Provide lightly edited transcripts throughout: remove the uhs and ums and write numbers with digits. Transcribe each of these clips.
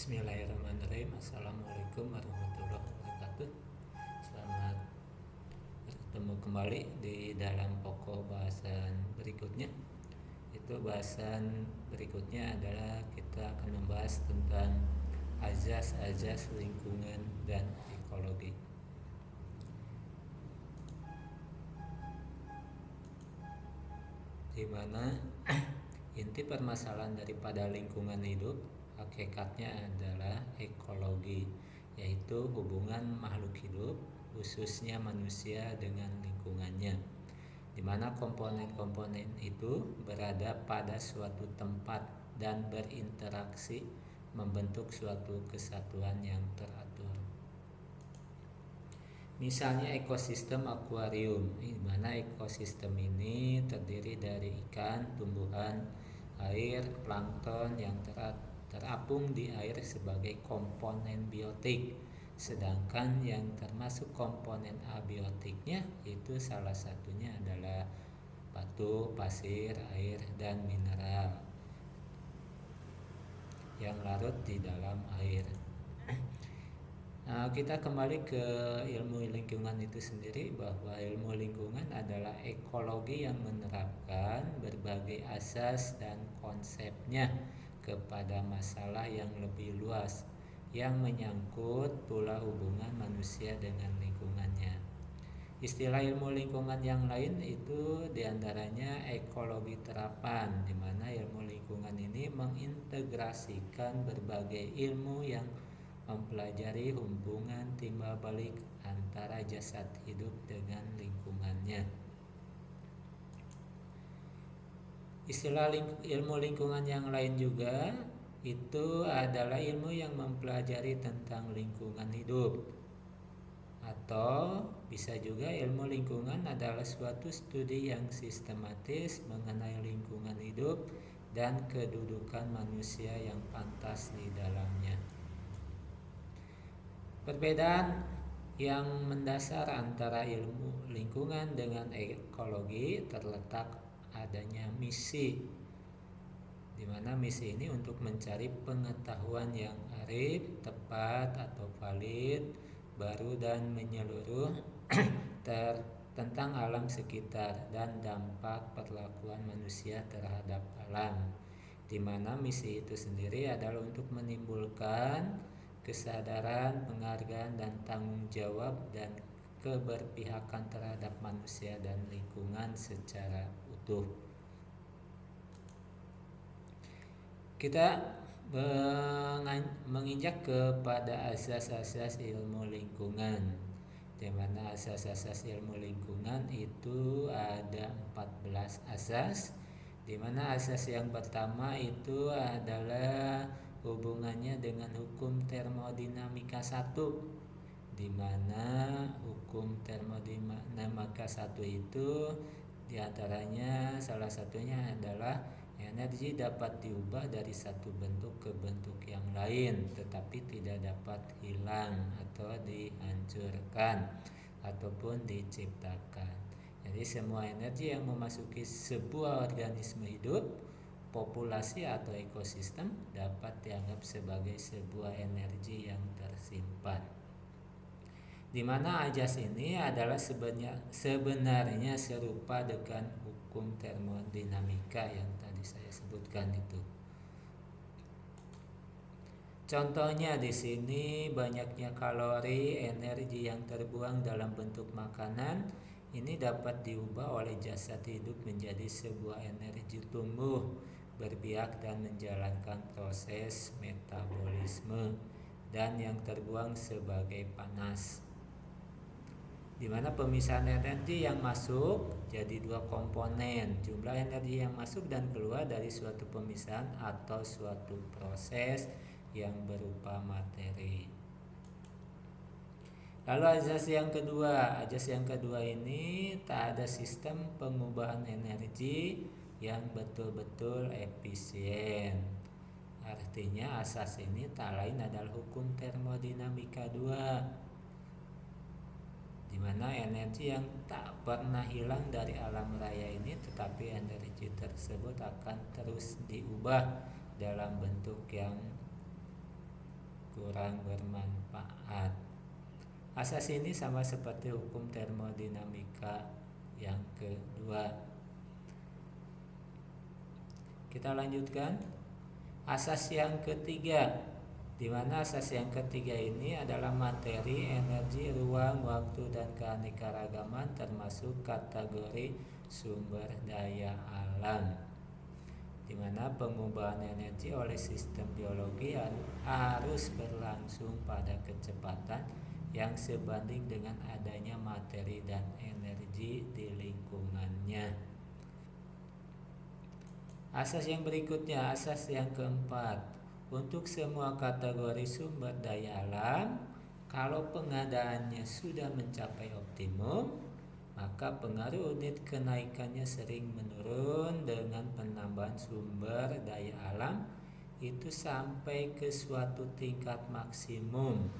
Bismillahirrahmanirrahim. Assalamualaikum warahmatullahi wabarakatuh. Selamat bertemu kembali di dalam pokok bahasan berikutnya. Bahasan berikutnya adalah kita akan membahas tentang azas-azas lingkungan dan ekologi. Di mana inti permasalahan daripada lingkungan hidup hakikatnya adalah ekologi, yaitu hubungan makhluk hidup, khususnya manusia dengan lingkungannya, di mana komponen-komponen itu berada pada suatu tempat dan berinteraksi membentuk suatu kesatuan yang teratur. Misalnya ekosistem akuarium, di mana ekosistem ini terdiri dari ikan, tumbuhan, air, plankton yang terapung di air sebagai komponen biotik, sedangkan yang termasuk komponen abiotiknya itu salah satunya adalah batu, pasir, air, dan mineral yang larut di dalam air. Nah, kita kembali ke ilmu lingkungan itu sendiri, bahwa ilmu lingkungan adalah ekologi yang menerapkan berbagai asas dan konsepnya kepada masalah yang lebih luas yang menyangkut pula hubungan manusia dengan lingkungannya. Istilah ilmu lingkungan yang lain itu diantaranya ekologi terapan, di mana ilmu lingkungan ini mengintegrasikan berbagai ilmu yang mempelajari hubungan timbal balik antara jasad hidup dengan lingkungannya. Istilah ilmu lingkungan yang lain juga itu adalah ilmu yang mempelajari tentang lingkungan hidup, atau bisa juga ilmu lingkungan adalah suatu studi yang sistematis mengenai lingkungan hidup dan kedudukan manusia yang pantas di dalamnya. Perbedaan yang mendasar antara ilmu lingkungan dengan ekologi terletak adanya misi, di mana misi ini untuk mencari pengetahuan yang arif, tepat atau valid, baru dan menyeluruh tentang alam sekitar dan dampak perlakuan manusia terhadap alam, di mana misi itu sendiri adalah untuk menimbulkan kesadaran, penghargaan, dan tanggung jawab dan keberpihakan terhadap manusia dan lingkungan secara utuh. Kita menginjak kepada asas-asas ilmu lingkungan, di mana asas-asas ilmu lingkungan itu ada 14 asas, di mana asas yang pertama itu adalah hubungannya dengan hukum termodinamika 1, di mana hukum termodinamika 1 itu diantaranya salah satunya adalah energi dapat diubah dari satu bentuk ke bentuk yang lain, tetapi tidak dapat hilang atau dihancurkan ataupun diciptakan. Jadi semua energi yang memasuki sebuah organisme hidup, populasi atau ekosistem dapat dianggap sebagai sebuah energi yang tersimpan, di mana ajas ini adalah sebenarnya serupa dengan hukum termodinamika yang tadi saya sebutkan itu. Contohnya di sini banyaknya kalori, energi yang terbuang dalam bentuk makanan ini dapat diubah oleh jasad hidup menjadi sebuah energi tumbuh, berbiak dan menjalankan proses metabolisme, dan yang terbuang sebagai panas, di mana pemisahan energi yang masuk jadi dua komponen, jumlah energi yang masuk dan keluar dari suatu pemisahan atau suatu proses yang berupa materi. Lalu azas yang kedua ini tak ada sistem pengubahan energi yang betul-betul efisien. Artinya asas ini tak lain adalah hukum termodinamika 2, di mana energi yang tak pernah hilang dari alam raya ini, tetapi energi tersebut akan terus diubah dalam bentuk yang kurang bermanfaat. Asas ini sama seperti hukum termodinamika yang kedua. Kita lanjutkan. Asas yang ketiga, di mana asas yang ketiga ini adalah materi, energi, ruang, waktu, dan keanekaragaman termasuk kategori sumber daya alam, di mana pengubahan energi oleh sistem biologi harus berlangsung pada kecepatan yang sebanding dengan adanya materi dan energi di lingkungannya. Asas yang berikutnya, asas yang keempat, untuk semua kategori sumber daya alam, kalau pengadaannya sudah mencapai optimum, maka pengaruh unit kenaikannya sering menurun dengan penambahan sumber daya alam itu sampai ke suatu tingkat maksimum.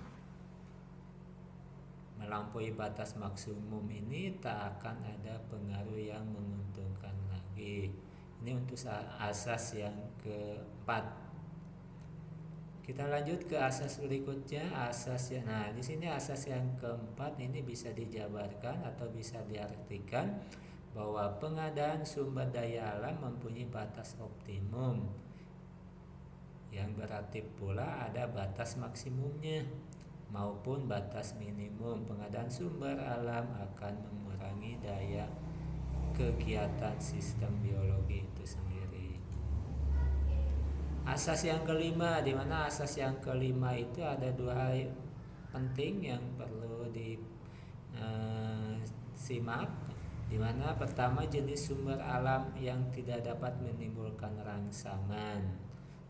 Melampaui batas maksimum ini tak akan ada pengaruh yang menguntungkan lagi. Ini untuk asas yang keempat. Kita lanjut ke asas berikutnya, nah di sini asas yang keempat ini bisa dijabarkan atau bisa diartikan bahwa pengadaan sumber daya alam mempunyai batas optimum, yang berarti pula ada batas maksimumnya maupun batas minimum. Pengadaan sumber alam akan mengurangi daya kegiatan sistem biologi itu sendiri. Asas yang kelima, di mana asas yang kelima itu ada dua hal penting yang perlu disimak, di mana pertama jenis sumber alam yang tidak dapat menimbulkan rangsangan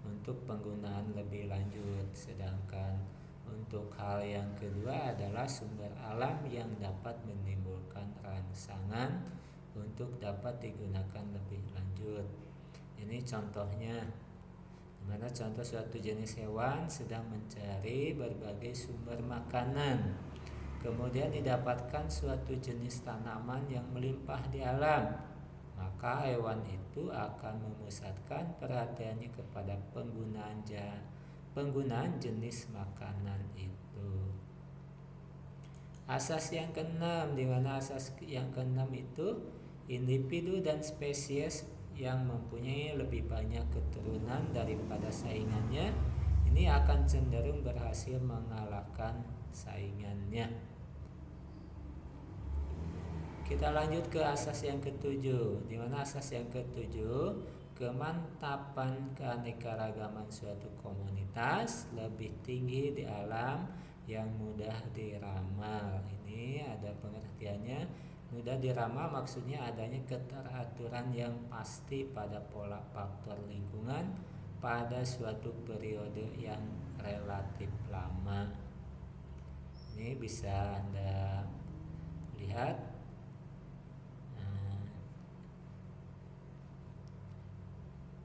untuk penggunaan lebih lanjut, sedangkan untuk hal yang kedua adalah sumber alam yang dapat menimbulkan rangsangan untuk dapat digunakan lebih lanjut. Ini contohnya, dimana contoh suatu jenis hewan sedang mencari berbagai sumber makanan, kemudian didapatkan suatu jenis tanaman yang melimpah di alam, maka hewan itu akan memusatkan perhatiannya kepada penggunaan jenis makanan itu. Asas yang keenam, di mana asas yang keenam itu individu dan spesies yang mempunyai lebih banyak keturunan daripada saingannya ini akan cenderung berhasil mengalahkan saingannya. Kita lanjut ke asas yang ketujuh, di mana asas yang ketujuh, kemantapan keanekaragaman suatu komunitas lebih tinggi di alam yang mudah diramal. Ini ada pengertiannya. Mudah diramal maksudnya adanya keteraturan yang pasti pada pola faktor lingkungan pada suatu periode yang relatif lama. Ini bisa Anda lihat.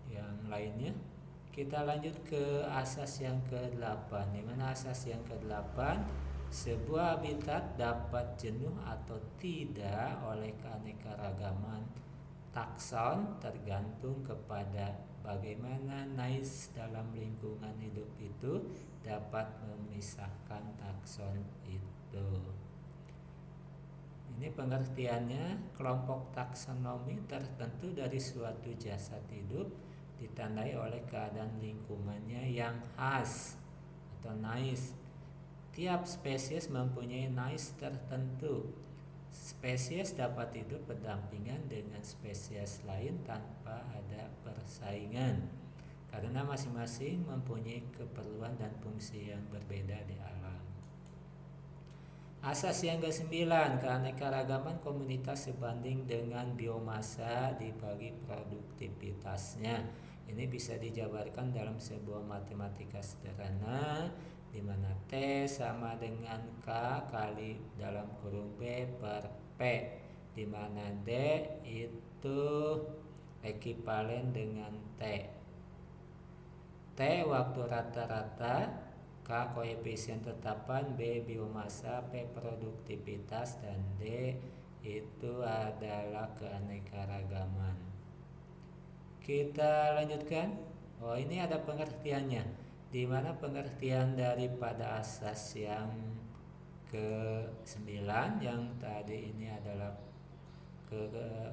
Yang lainnya, kita lanjut ke asas yang ke-8, di mana asas yang ke-8, sebuah habitat dapat jenuh atau tidak oleh keanekaragaman takson tergantung kepada bagaimana nice dalam lingkungan hidup itu dapat memisahkan takson itu. Ini pengertiannya, kelompok taksonomi tertentu dari suatu jasad hidup ditandai oleh keadaan lingkungannya yang khas atau nice. Tiap spesies mempunyai niche tertentu. Spesies dapat hidup berdampingan dengan spesies lain tanpa ada persaingan, karena masing-masing mempunyai keperluan dan fungsi yang berbeda di alam. Asas yang ke-9, keanekaragaman komunitas sebanding dengan biomasa dibagi produktivitasnya. Ini bisa dijabarkan dalam sebuah matematika sederhana, di mana T sama dengan K kali dalam kurung B per P, di mana D itu ekivalen dengan T. T waktu rata-rata, K koefisien tetapan, B biomasa, P produktivitas, dan D itu adalah keanekaragaman. Kita lanjutkan. Ini ada pengertiannya. di mana pengertian daripada asas yang ke-9 yang tadi ini adalah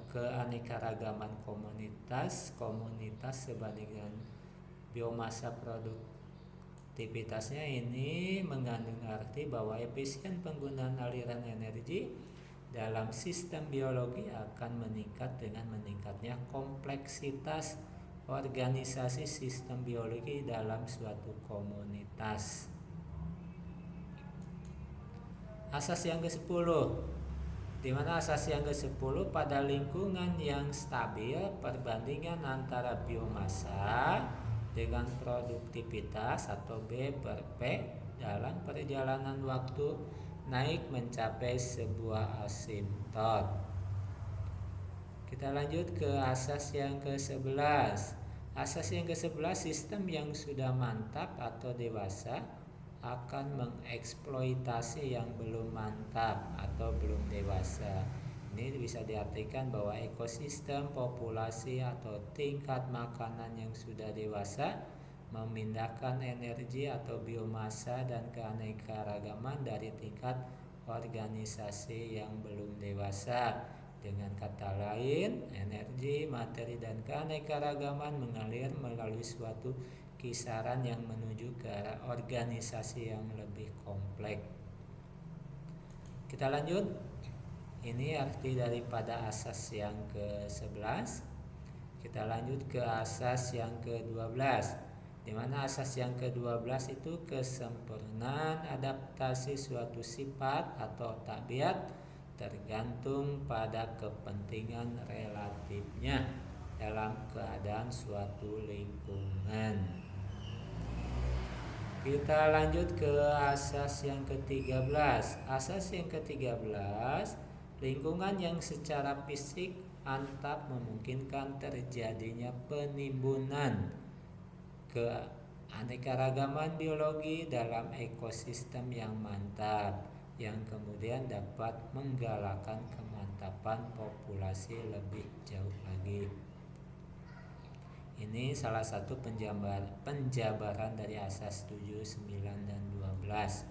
keanekaragaman komunitas sebanding dengan biomasa produktivitasnya. Ini mengandung arti bahwa efisien penggunaan aliran energi dalam sistem biologi akan meningkat dengan meningkatnya kompleksitas organisasi sistem biologi dalam suatu komunitas. Asas yang ke-10, di mana asas yang ke-10, pada lingkungan yang stabil perbandingan antara biomasa dengan produktivitas atau B per P dalam perjalanan waktu naik mencapai sebuah asimtot. Kita lanjut ke asas yang ke-11. Asas yang ke-11, sistem yang sudah mantap atau dewasa akan mengeksploitasi yang belum mantap atau belum dewasa. Ini bisa diartikan bahwa ekosistem, populasi atau tingkat makanan yang sudah dewasa memindahkan energi atau biomasa dan keanekaragaman dari tingkat organisasi yang belum dewasa. Dengan kata lain, energi, materi, dan keanekaragaman mengalir melalui suatu kisaran yang menuju ke arah organisasi yang lebih kompleks. Kita lanjut. Ini arti daripada asas yang ke-11. Kita lanjut ke asas yang ke-12. Di mana asas yang ke-12 itu kesempurnaan adaptasi suatu sifat atau tabiat tergantung pada kepentingan relatifnya dalam keadaan suatu lingkungan. Kita lanjut ke asas yang ke-13. Asas yang ke-13, lingkungan yang secara fisik mantap memungkinkan terjadinya penimbunan keanekaragaman biologi dalam ekosistem yang mantap, yang kemudian dapat menggalakkan kemantapan populasi lebih jauh lagi. Ini salah satu penjabaran dari asas 7, 9, dan 12.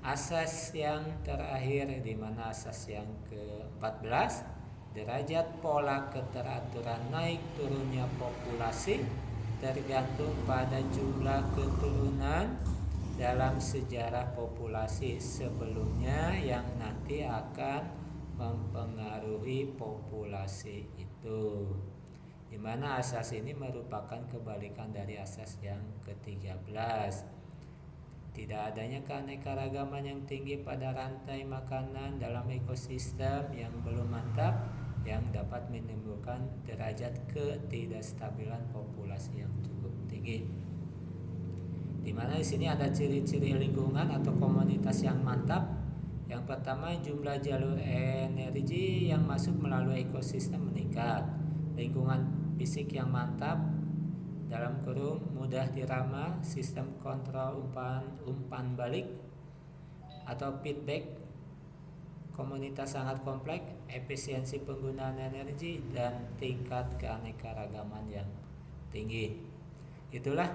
Asas yang terakhir, di mana asas yang ke-14, derajat pola keteraturan naik turunnya populasi tergantung pada jumlah keturunan dalam sejarah populasi sebelumnya yang nanti akan mempengaruhi populasi itu. Di mana asas ini merupakan kebalikan dari asas yang ke-13. Tidak adanya keanekaragaman yang tinggi pada rantai makanan dalam ekosistem yang belum mantap yang dapat menimbulkan derajat ketidakstabilan populasi yang cukup tinggi. Di mana di sini ada ciri-ciri lingkungan atau komunitas yang mantap. Yang pertama, jumlah jalur energi yang masuk melalui ekosistem meningkat. Lingkungan fisik yang mantap, dalam kurung mudah diramal, sistem kontrol umpan balik atau feedback, komunitas sangat kompleks, efisiensi penggunaan energi, dan tingkat keanekaragaman yang tinggi. Itulah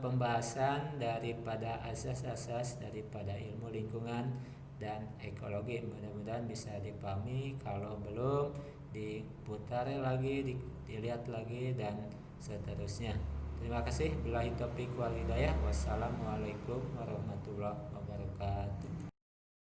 pembahasan daripada asas-asas daripada ilmu lingkungan dan ekologi. Mudah-mudahan bisa dipahami. Kalau belum, diputar lagi, dilihat lagi, dan seterusnya. Terima kasih. Billahi taufiq wal hidayah. Wassalamualaikum warahmatullahi wabarakatuh.